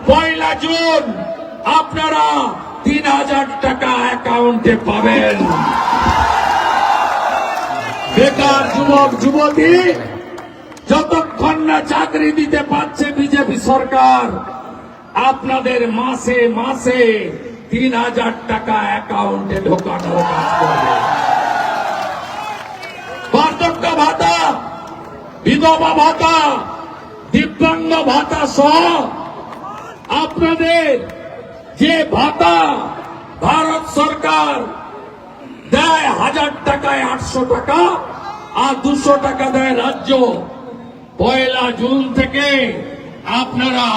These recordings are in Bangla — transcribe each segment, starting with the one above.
পয়লা জুন আপনারা 3000 টাকা অ্যাকাউন্টে পাবেন। বেকার যুবক যুবতী যতক্ষণ না চাকরি দিতে পারছে বিজেপি সরকার, আপনাদের মাসে মাসে 3000 টাকা অ্যাকাউন্টে ঢোকানোর কাজ করবে। বার্ধক্য ভাতা, বিধবা ভাতা, দিব্যাঙ্গ ভাতা সহ আপনাদের যে ভাতা ভারত সরকার দেয় 1000 টাকায় 800 টাকা আর 200 টাকা দেয় রাজ্য। পয়লা জুন থেকে আপনারা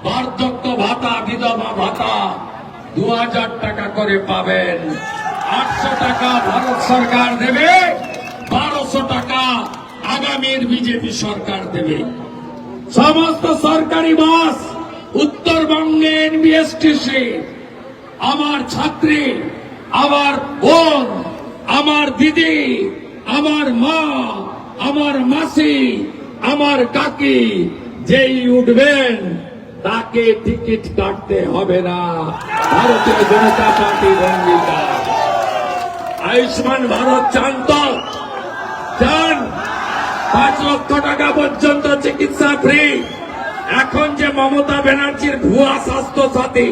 বার্ধক্য ভাতা, বিধবা ভাতা 2000 টাকা করে পাবেন। 800 টাকা ভারত সরকার দেবে, 1200 টাকা আগামীর বিজেপি সরকার দেবে। সমস্ত সরকারি বাস উত্তরবঙ্গে এনবিএসটিসি আমার ছাত্রী, আমার বোন, আমার দিদি, আমার মা, আমার মাসি, আমার কাকি যেই উঠবেন তাকে টিকিট কাটতে হবে না। ভারতীয় জনতা পার্টির অঙ্গীকার। আয়ুষ্মান ভারত চান তো চান? 5 লক্ষ টাকা পর্যন্ত চিকিৎসা ফ্রি। এখন যে মমতা ব্যানার্জির ভুয়া স্বাস্থ্য সাথী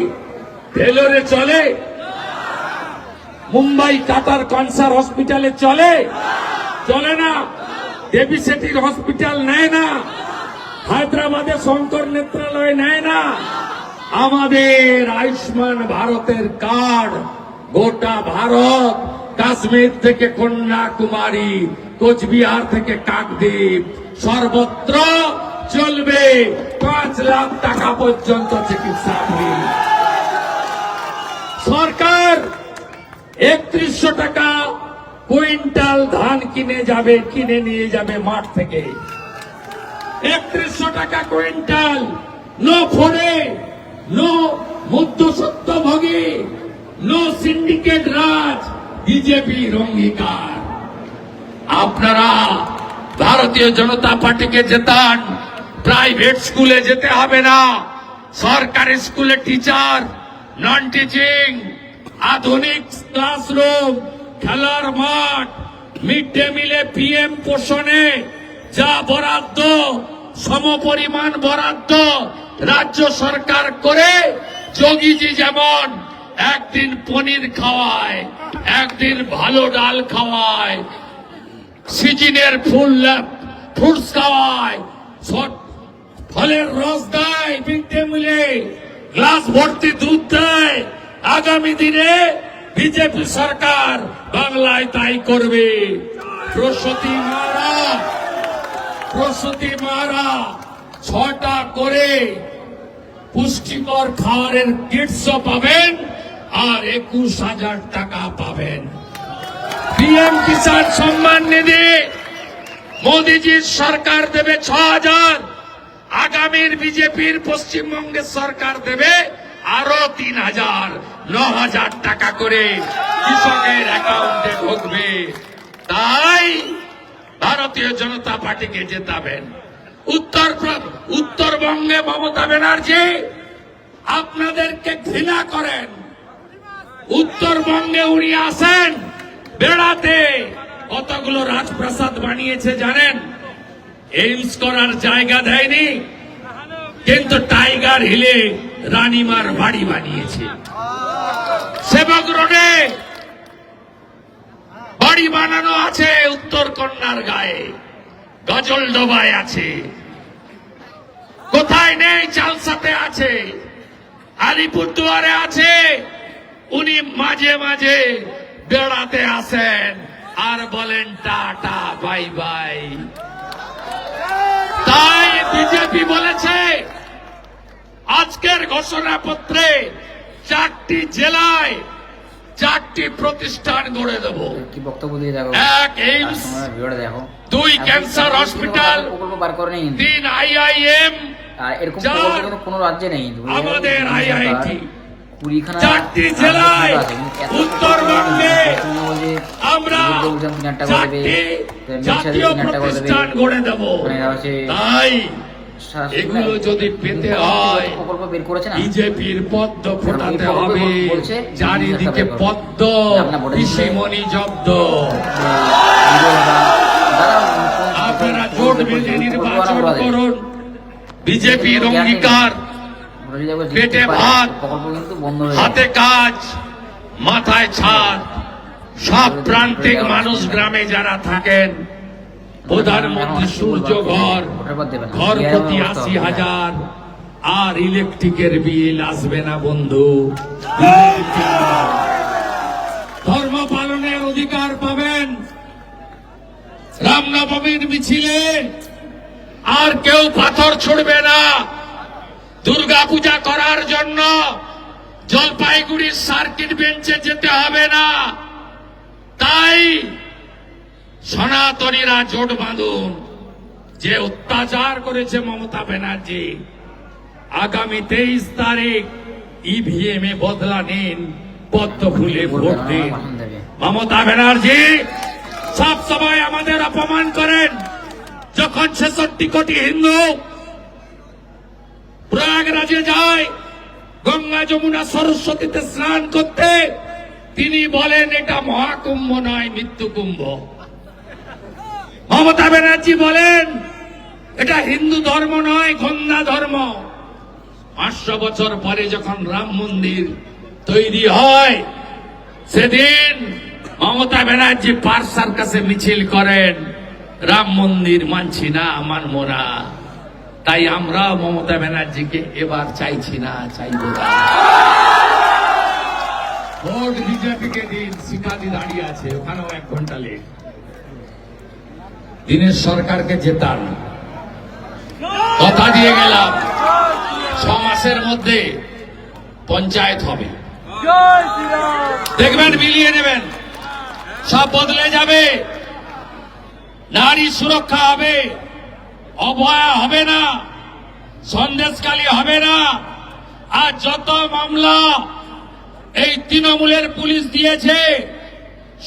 ভেলোরে চলে, মুম্বাই টাটার ক্যান্সার হসপিটালে চলে না, দেবী সেটির হসপিটাল নেয় না, হায়দ্রাবাদে শঙ্কর নেত্রালয় নেয় না। আমাদের আয়ুষ্মান ভারতের কার্ড গোটা ভারত, কাশ্মীর থেকে কন্যাকুমারী, কোচবিহার থেকে কাকদ্বীপ সর্বত্র চলবে। 5 লাখ টাকা পর্যন্ত চিকিৎসা ফ্রি। সরকার 3100 টাকা কুইন্টাল ধান কিনে নিয়ে যাবে মাঠ থেকে। 3100 টাকা কুইন্টাল। নো ফোড়ে, নো মধ্যস্বত্বভোগী, নো সিন্ডিকেট রাজ, বিজেপির অঙ্গীকার। আপনারা ভারতীয় জনতা পার্টিকে জেতান। প্রাইভেট স্কুলে যেতে হবে না, সরকারি স্কুলে টিচার, নন টিচিং, আধুনিক ক্লাসরুম, খেলার মাঠ, মিড ডে মিলে পিএম পোষণে যা বরাদ্দ সমপরিমাণ বরাদ্দ রাজ্য সরকার করে। যোগীজি যেমন একদিন পনির খাওয়ায়, একদিন ভালো ডাল খাওয়ায়, সিজনের ফ্রুটস খাওয়ায়, ফলের রস দেয়, মিড ডে মিলে গ্লাস ভর্তি দুধ দেয়। আগামী দিনে বিজেপি সরকার বাংলায় তাই করবে। প্রসূতি মারা 6টা করে পুষ্টিকর খাবারের কিটসও পাবেন আর 21,000 টাকা পাবেন। পিএম কিষাণ সম্মান নিধি মোদীজির সরকার দেবে 6,000, আগামীর বিজেপির পশ্চিমবঙ্গের সরকার দেবে আরো 3,000, 9,000 টাকা করে কৃষকের অ্যাকাউন্টে ঢুকবে। তাই ভারতীয় জনতা পার্টিকে জেতাবেন। উত্তরবঙ্গে মমতা ব্যানার্জি আপনাদেরকে ঘৃণা করেন। উত্তরবঙ্গে উনি আসেন বেড়াতে, কতগুলো রাজপ্রাসাদ বানিয়েছে জানেন? এইমস করার জায়গা দেয়নি, কিন্তু টাইগার হিলে রানীমার বাড়ি বানিয়েছে। সেবক রোডে বাড়ি বানানো আছে, উত্তর কন্যার গায়ে, গজল ডোবায় আছে, কোথায় নেই চালসাতে আছে, আলিপুরদুয়ারে আছে। উনি মাঝে মাঝে বেড়াতে আসেন আর বলেন টাটা বাই বাই। তাই বিজেপি বলেছে আজকের ঘোষণাপত্রে 4টি জেলায় 4টি প্রতিষ্ঠান গড়ে দেব। কি বক্তব্য দিয়ে দেখো, 1 এইমস, দেখো 2 ক্যান্সার হসপিটাল, 3 আইআইএম, এরকম কোনো রাজ্যে নেই। আমাদের আইআইটি 4টি জেলায় উত্তরবঙ্গে আমরা 4টি জাতীয় প্রতিষ্ঠান গড়ে দেব। তাই এগুলো যদি পেতে হয় প্রকল্প বের করেছে না, বিজেপির পদ্ম ফোটাতে এই প্রকল্প হবে, বলছে, চারিদিকে একটা বের পদ্ম, আপনার ভোটে পিসিমণি জব্দ। আপনারা আপনারা জোট বেঁধে নির্বাচন করুন। বিজেপির অঙ্গীকার পেটে ভাত, প্রকল্প কিন্তু বন্ধ হয়ে হাতে কাজ, মাথায় ছাদ। সব প্রান্তিক মানুষ গ্রামে যারা থাকেন, প্রধানমন্ত্রী সূর্য ঘর, ঘর প্রতি ৮০,০০০, আর ইলেকট্রিকের বিল আসবে না বন্ধু। ধর্ম পালনের অধিকার পাবেন। রামনবমীর মিছিলে আর কেউ পাথর ছুড়বে না। দুর্গা পূজা করার জন্য জলপাইগুড়ির সার্কিট বেঞ্চে যেতে হবে না। তাই সনাতনীরা জোট বাঁধুন। যে অত্যাচার করেছে মমতা ব্যানার্জি, আগামী 23 তারিখ ইভিএম এ বদলা নিন, পদ্ম ফুলে ভোট দিন। মমতা ব্যানার্জি সব সময় আমাদের অপমান করেন। যখন 66 কোটি হিন্দু প্রয়াগরাজে যায় গঙ্গা যমুনা সরস্বতীতে স্নান করতে, তিনি বলেন এটা মহাকুম্ভ নয়, মৃত্যু কুম্ভ। মমতা ব্যানার্জি বলেন এটা হিন্দু ধর্ম নয়, গন্ধা ধর্ম। 500 বছর পরে যখন রাম মন্দির তৈরি হয়, সেদিন মমতা ব্যানার্জি পার্ক সার্কাসে মিছিল করেন, রাম মন্দির মানছি না, মানব না। তাই আমরা মমতা ব্যানার্জিকে এবার চাইছি না, চাইব না। ভোট বিজেপিকে দিন। শিকারি দাঁড়িয়ে আছে, ওখানেও 1 ঘন্টা লেট। দিনের সরকারকে জেতান, কথা দিয়ে গেলাম। 6 মাসের মধ্যে পঞ্চায়েত হবে, দেখবেন মিলিয়ে নেবেন, সব বদলে যাবে। নারী সুরক্ষা হবে, অভয়া হবে না, সন্দেশখালী হবে না। আর যত মামলা এই তৃণমূলের পুলিশ দিয়েছে,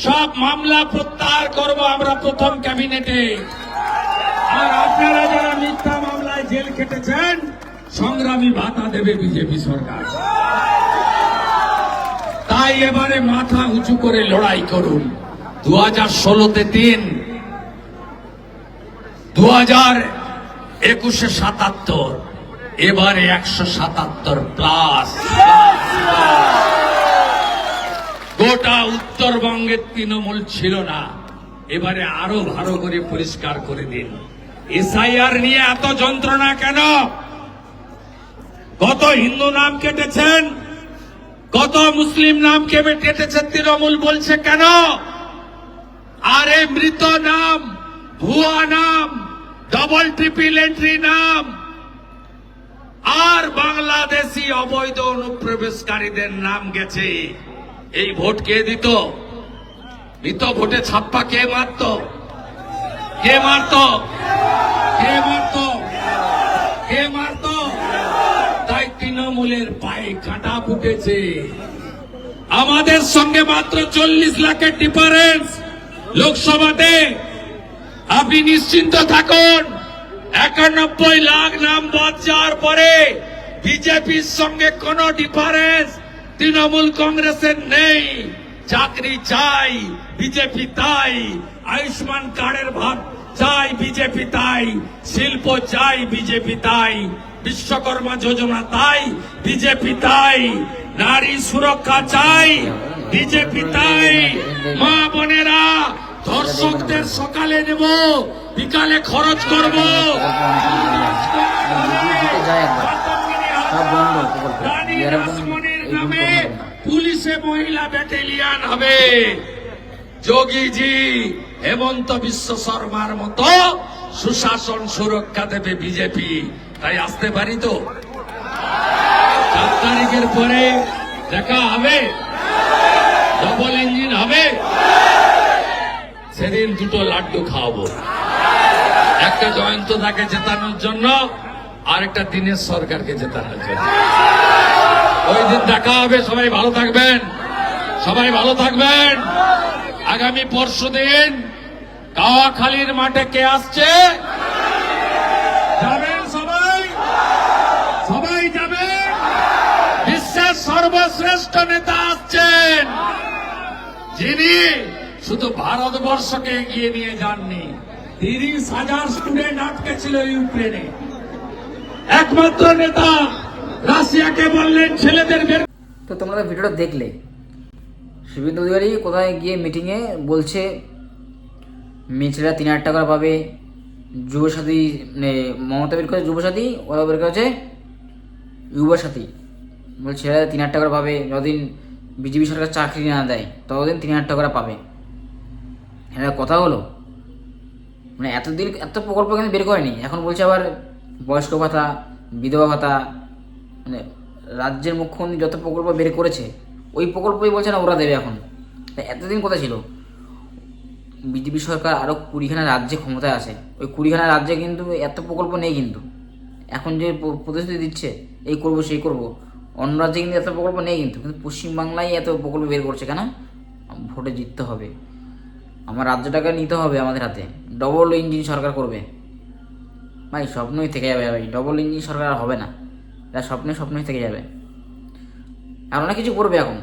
সব মামলা প্রত্যাহার করব আমরা প্রথম ক্যাবিনেটে। আর আপনারা যারা মিথ্যা মামলায় জেল খেটেছেন, সংগ্রামী ভাতা দেবে বিজেপি সরকার। তাই এবারে মাথা উঁচু করে লড়াই করুন। 2016-তে 3, 2021-এ 77, এবারে 177 প্লাস। গোটা উত্তরবঙ্গের তৃণমূল ছিল না, এবারে আরো ভালো করে পরিষ্কার করে দিন। এসআইআর নিয়ে এত যন্ত্রণা কেন? কত হিন্দু নাম কেটেছেন, কত মুসলিম নাম কেটেছেন, তৃণমূল বলছে কেন? আরে মৃত নাম, ভুয়া নাম, ডবল ট্রিপল এন্ট্রি নাম, আর বাংলাদেশি অবৈধ অনুপ্রবেশকারীদের নাম গেছে। এই ভোট কে দিত? মৃত ভোটে ছাপ্পা কে মারত? কে মারত? কে মারত? কে মারত? তাই তৃণমূলের পায়ে কাঁটা ফুটেছে। আমাদের সঙ্গে মাত্র 40 লাখের ডিফারেন্স লোকসভাতে। আপনি নিশ্চিন্ত থাকুন, 91 লাখ নাম বাদ যাওয়ার পরে বিজেপির সঙ্গে কোনো ডিফারেন্স তৃণমূল কংগ্রেসের নেই। চাকরি চাই বিজেপি তাই, আয়ুষ্মান কার্ডের ভাগ চাই বিজেপি তাই, শিল্প চাই বিজেপি তাই, বিশ্বকর্মা যোজনা তাই বিজেপি তাই, নারী সুরক্ষা চাই বিজেপি তাই। মা বোনেরা, ধর্ষকদের সকালে নেব, বিকালে খরচ করব। রানী রাসমণির নামে পুলিশে মহিলা ব্যাটালিয়ন হবে। যোগীজি হেমন্ত বিশ্ব শর্মার মতো সুশাসন সুরক্ষা দেবে বিজেপি। তাই আসতে পারি তো? 4 তারিখের পরে দেখা হবে, ডবল ইঞ্জিন হবে। সেদিন 2টো লাড্ডু খাওয়াবো, একটা জয়ন্তদাকে জেতানোর জন্য, আর একটা দিনের সরকারকে জেতানোর জন্য। ওই দিন দেখা হবে। সবাই ভালো থাকবেন, সবাই ভালো থাকবেন। আগামী পরশুদিন কাওয়াখালীর মাঠে কে আসছে? যাবেন সবাই। জ্যেষ্ঠ নেতা আসছেন, যিনি শুধু ভারতবর্ষকে এগিয়ে নিয়ে যাননি, 30,000 স্টুডেন্ট আটকে ছিল ইউক্রেনে। একমাত্র নেতা রাশিয়াকে বললেন ছেলেদের বের। তো তোমরা তো ভিডিওটা দেখলে, শুভেন্দু অধিকারী কোথায় গিয়ে মিটিংয়ে বলছে মেয়ে ছেলেরা 3,000 টাকা করে পাবে, যুবসাথী মানে মমতা বের করেছে যুবসাথী, ওরা বের করেছে যুবসাথী, বলছে ছেলেরা 3,000 টাকা করে পাবে, যতদিন বিজেপি সরকার চাকরি না দেয় ততদিন 3,000 টাকা করে পাবে। এটা কথা হলো? মানে এতদিন এত প্রকল্প কিন্তু বের করেনি, এখন বলছে আবার বয়স্ক ভাতা, বিধবা ভাতা, মানে রাজ্যের মুখ্যমন্ত্রী যত প্রকল্প বের করেছে ওই প্রকল্পই বলছে না ওরা দেবে এখন। তাই এতদিন কথা ছিল বিজেপি সরকার আরও 20খানা রাজ্যে ক্ষমতায় আছে, ওই 20খানা রাজ্যে কিন্তু এত প্রকল্প নেই। কিন্তু এখন যে প্রতিশ্রুতি দিচ্ছে এই করব সেই করব, অন্য রাজ্যে কিন্তু এত প্রকল্প নেই। কিন্তু কিন্তু পশ্চিমবাংলায় এত প্রকল্প বের করছে কেন? ভোটে জিততে হবে, আমার রাজ্যটাকে নিতে হবে আমাদের হাতে, ডবল ইঞ্জিন সরকার করবে। ভাই স্বপ্নই থেকে যাবে ভাই, ডবল ইঞ্জিন সরকার আর হবে না, এটা স্বপ্নই থেকে যাবে। আর অনেক কিছু করবে এখন,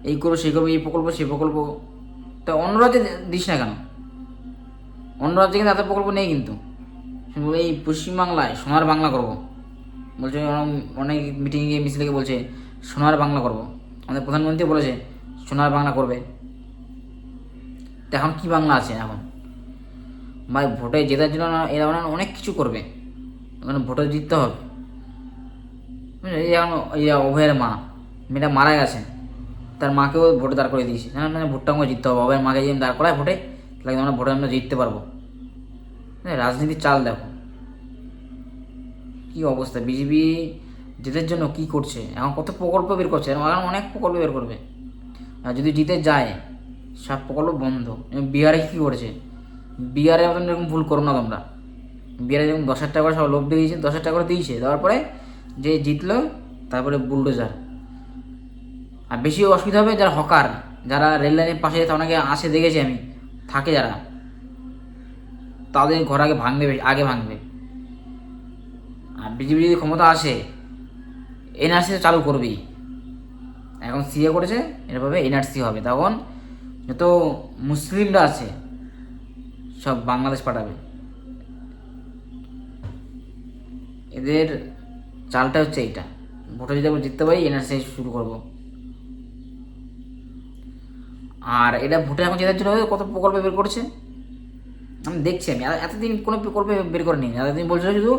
এই করবো সেই করবো, এই প্রকল্প সেই প্রকল্প। তো অন্য রাজ্যে দিস না কেন? অন্য রাজ্যে কিন্তু এত প্রকল্প নেই। কিন্তু এই পশ্চিমবাংলায় সোনার বাংলা করব বলছে, অনেক মিটিংয়ে গিয়ে মিছিলে বলছে সোনার বাংলা করব। আমাদের প্রধানমন্ত্রী বলেছে সোনার বাংলা করবে। তো এখন কী বাংলা আছে এখন? ভাই ভোটে জেতার জন্য এরা অনেক কিছু করবে, মানে ভোটে জিততে হবে। এই এখন অভয়ের মা, মেয়েটা মারা গেছে, তার মাকেও ভোটে দাঁড় করে দিয়েছে, মানে ভোটটা আমাকে জিততে হবে। অভয়ের মাকে যদি দাঁড় করায় ভোটে, তাহলে আমরা ভোটে আমরা জিততে পারবো। রাজনীতির চাল দেখো কী অবস্থা, বিজেপি জেতার জন্য কি করছে, এখন কত প্রকল্প বের করছে, এখন অনেক প্রকল্প বের করবে। আর যদি জিতে যায় সব প্রকল্প বন্ধ। বিহারে কী করেছে, বিহারে মতন এরকম ভুল করো না তোমরা। বিহারে যেরকম 10,000 টাকা করে সব লোভ দিয়েছে, 10,000 টাকা করে দিয়েছে, দেওয়ার পরে যে জিতলো তারপরে বুলডোজার। আর বেশি অসুবিধা হবে যারা হকার, যারা রেল লাইনের পাশে অনেকে আসে দেখেছি আমি, থাকে যারা, তাদের ঘর আগে ভাঙবে। আর বিজেপি যদি ক্ষমতা আসে এনআরসি চালু করবেই। এখন সিএ করেছে, এরভাবে এনআরসি হবে, তখন যত মুসলিমরা আছে সব বাংলাদেশ পাঠাবে। এদের চালটা হচ্ছে এইটা, ভোটে যদি আমরা জিততে পারি এনআরসি শুরু করব। আর এটা ভোটে এখন জেতার জন্য কত প্রকল্প বের করছে আমি দেখছি। আমি এতদিন কোনো প্রকল্প বের করেনি, এতদিন বলছিল শুধু,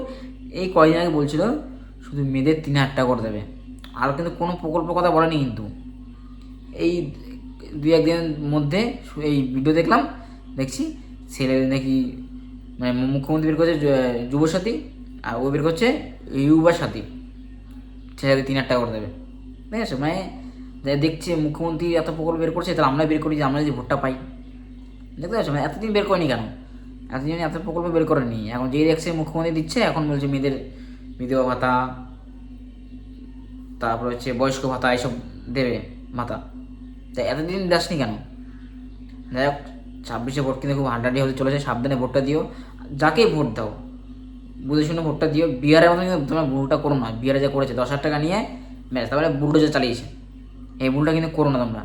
এই কয়েকদিন আগে বলছিল শুধু মেয়েদের 3,000 টাকা করে দেবে, আর কিন্তু কোনো প্রকল্প কথা বলেনি। কিন্তু এই 2-1 দিনের মধ্যে এই ভিডিও দেখছি ছেলেদের নাকি মানে মুখ্যমন্ত্রী বের করছে যুবসাথী, আর ও বের করছে ইউবা সাথী, ছেলেদের 3,000 টাকা করে দেবে। ঠিক আছে, মানে দেখছি মুখ্যমন্ত্রী এত প্রকল্প বের করছে, তাহলে আমরা বের করি যে আমরা যদি ভোটটা পাই। দেখতে পাচ্ছ, মানে এতদিন বের করেনি কেন? এতদিন এত প্রকল্প বের করেনি, এখন যেই দেখছে মুখ্যমন্ত্রী দিচ্ছে, এখন বলছে মেয়েদের বিধবা ভাতা, তারপর হচ্ছে বয়স্ক ভাতা, এইসব দেবে ভাতা। তাই এতদিন দাসনি কেন? যাই হোক, 26শে ভোট কিন্তু খুব হাড্ডাহাড্ডি হতে চলেছে, সাবধানে ভোটটা দিও, যাকেই ভোট দাও বুঝে শুনে ভোটটা দিও। বিহারের মতো কিন্তু তোমরা ভুলটা করো না, বিহারে যা করেছে 10,000 টাকা নিয়ে ব্যাস, তারপরে বুলডোজার চালিয়েছে, এই ভুলটা কিন্তু করো না তোমরা।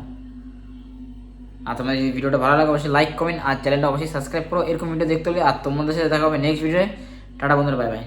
আর তোমাদের যদি ভিডিওটা ভালো লাগে অবশ্যই লাইক কমেন্ট আর চ্যানেলটা অবশ্যই সাবস্ক্রাইব করো এরকম ভিডিও দেখতে হলে। আর তোমাদের সাথে দেখা হবে নেক্সট ভিডিওয়ে। টাটা বন্ধুরা, বাই বাই।